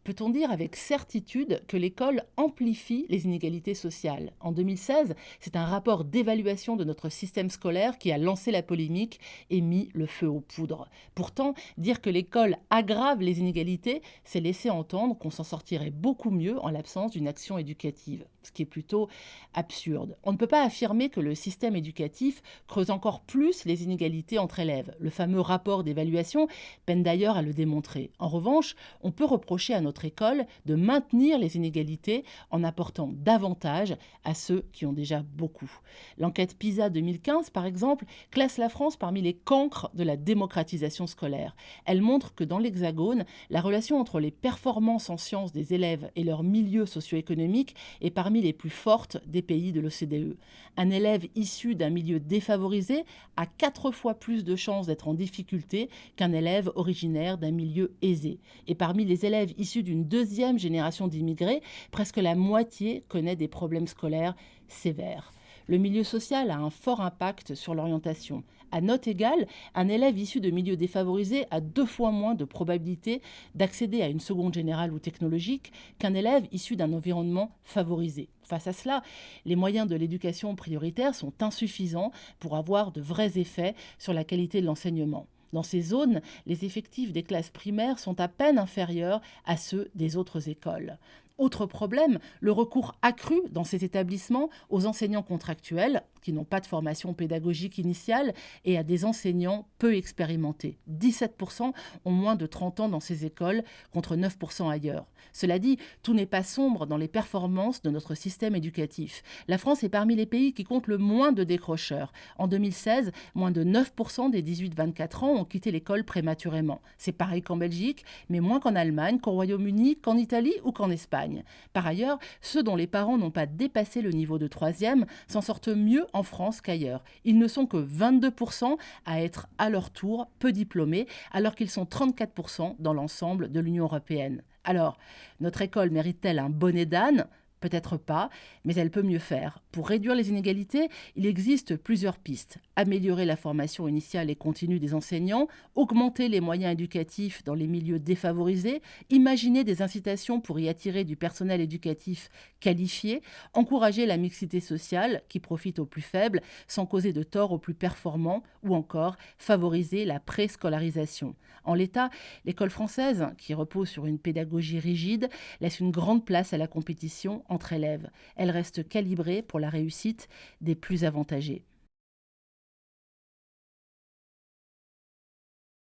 Peut-on dire avec certitude que l'école amplifie les inégalités sociales? En 2016, c'est un rapport d'évaluation de notre système scolaire qui a lancé la polémique et mis le feu aux poudres. Pourtant, dire que l'école aggrave les inégalités, c'est laisser entendre qu'on s'en sortirait beaucoup mieux en l'absence d'une action éducative, ce qui est plutôt absurde. On ne peut pas affirmer que le système éducatif creuse encore plus les inégalités entre élèves. Le fameux rapport d'évaluation peine d'ailleurs à le démontrer. En revanche, on peut reprocher à notre école de maintenir les inégalités en apportant davantage à ceux qui ont déjà beaucoup. L'enquête PISA 2015, par exemple, classe la France parmi les cancres de la démocratisation scolaire. Elle montre que dans l'Hexagone, la relation entre les performances en sciences des élèves et leur milieu socio-économique est parmi les plus fortes des pays de l'OCDE. Un élève issu d'un milieu défavorisé a 4 fois plus de chances d'être en difficulté qu'un élève originaire d'un milieu aisé. Et parmi les élèves issus d'une deuxième génération d'immigrés, presque la moitié connaît des problèmes scolaires sévères. Le milieu social a un fort impact sur l'orientation. À note égale, un élève issu de milieux défavorisés a 2 fois moins de probabilité d'accéder à une seconde générale ou technologique qu'un élève issu d'un environnement favorisé. Face à cela, les moyens de l'éducation prioritaire sont insuffisants pour avoir de vrais effets sur la qualité de l'enseignement. Dans ces zones, les effectifs des classes primaires sont à peine inférieurs à ceux des autres écoles. Autre problème, le recours accru dans ces établissements aux enseignants contractuels qui n'ont pas de formation pédagogique initiale et à des enseignants peu expérimentés. 17% ont moins de 30 ans dans ces écoles contre 9% ailleurs. Cela dit, tout n'est pas sombre dans les performances de notre système éducatif. La France est parmi les pays qui comptent le moins de décrocheurs. En 2016, moins de 9% des 18-24 ans ont quitté l'école prématurément. C'est pareil qu'en Belgique, mais moins qu'en Allemagne, qu'au Royaume-Uni, qu'en Italie ou qu'en Espagne. Par ailleurs, ceux dont les parents n'ont pas dépassé le niveau de troisième s'en sortent mieux en France qu'ailleurs. Ils ne sont que 22% à être à leur tour peu diplômés, alors qu'ils sont 34% dans l'ensemble de l'Union européenne. Alors, notre école mérite-t-elle un bonnet d'âne ? Peut-être pas, mais elle peut mieux faire. Pour réduire les inégalités, il existe plusieurs pistes. Améliorer la formation initiale et continue des enseignants, augmenter les moyens éducatifs dans les milieux défavorisés, imaginer des incitations pour y attirer du personnel éducatif qualifié, encourager la mixité sociale qui profite aux plus faibles sans causer de tort aux plus performants ou encore favoriser la préscolarisation. En l'état, l'école française, qui repose sur une pédagogie rigide, laisse une grande place à la compétition entre élèves. Elle reste calibrée pour la réussite des plus avantagés.